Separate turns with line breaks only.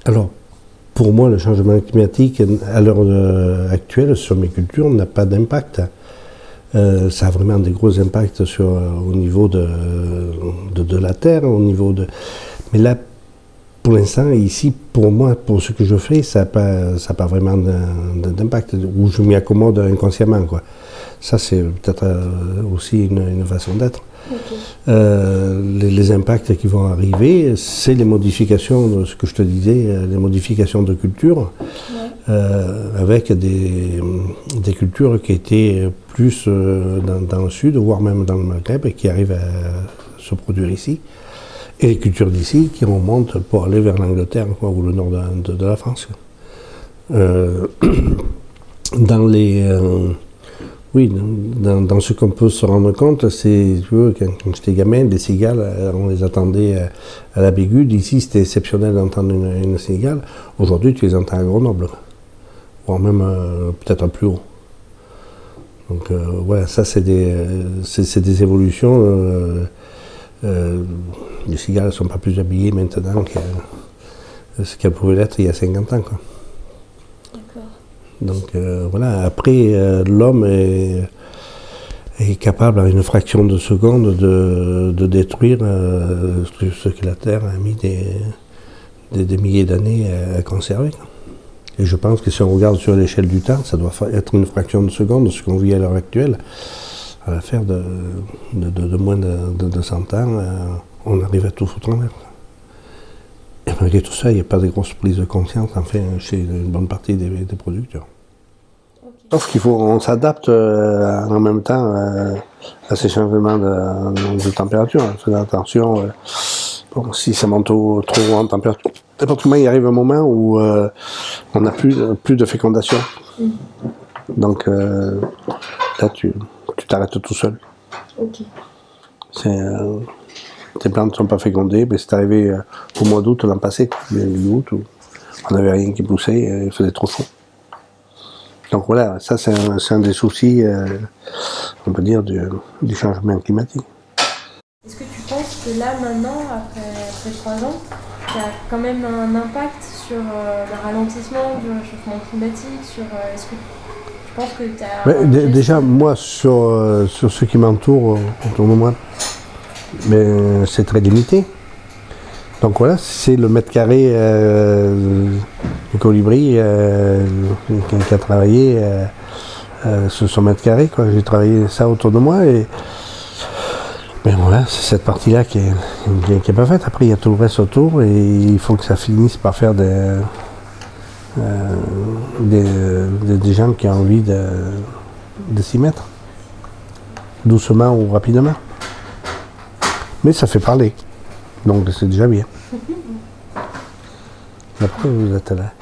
Alors, pour moi, le changement climatique, à l'heure actuelle, sur mes cultures, n'a pas d'impact. Ça a vraiment des gros impacts au niveau de la terre, au niveau de... Mais là, pour l'instant, ici, pour moi, pour ce que je fais, ça n'a pas vraiment d'impact, où je m'y accommode inconsciemment, quoi. Ça, c'est peut-être aussi une façon d'être. Okay. Les impacts qui vont arriver, c'est les modifications, de ce que je te disais, les modifications de culture, avec des cultures qui étaient plus dans le sud, voire même dans le Maghreb, et qui arrivent à se produire ici. Et les cultures d'ici qui remontent pour aller vers l'Angleterre ou le nord de la France. Dans ce qu'on peut se rendre compte, c'est, tu vois, quand j'étais gamin, des cigales, on les attendait à la Bégude. Ici, c'était exceptionnel d'entendre une cigale. Aujourd'hui, tu les entends à Grenoble, voire même peut-être plus haut. Donc, voilà, ça, c'est des évolutions. Les cigales ne sont pas plus habillées maintenant que ce qu'elles pouvaient l'être il y a 50 ans, quoi. Donc voilà, après l'homme est capable à une fraction de seconde de détruire ce que la Terre a mis des milliers d'années à conserver. Et je pense que si on regarde sur l'échelle du temps, ça doit être une fraction de seconde de ce qu'on vit à l'heure actuelle. À l'affaire de moins de 100 ans, on arrive à tout foutre en l'air. Et malgré tout ça, il n'y a pas de grosse prise de conscience, enfin, chez une bonne partie des producteurs. Okay. Sauf qu'on s'adapte en même temps à ces changements de température. On fait attention, si ça monte trop haut en température. N'importe comment, il arrive un moment où on n'a plus de fécondation. Donc là, tu t'arrêtes tout seul.
Okay.
Tes plantes ne sont pas fécondées, mais c'est arrivé au mois d'août l'an passé, août, où on n'avait rien qui poussait, et il faisait trop chaud. Donc voilà, ça c'est un des soucis, on peut dire, du changement climatique.
Est-ce que tu penses que là, maintenant, après 3 ans, il y a quand même un impact sur le ralentissement du réchauffement climatique, est-ce que tu penses que tu as...
Déjà, moi, sur ce qui m'entoure autour de moi, mais c'est très limité. Donc voilà, c'est le mètre carré du colibri qui a travaillé sur son mètre carré, quoi. J'ai travaillé ça autour de moi mais voilà, c'est cette partie-là qui est pas faite. Après, il y a tout le reste autour et il faut que ça finisse par faire des gens qui ont envie de s'y mettre, doucement ou rapidement. Mais ça fait parler, donc c'est déjà bien. Après, vous êtes là.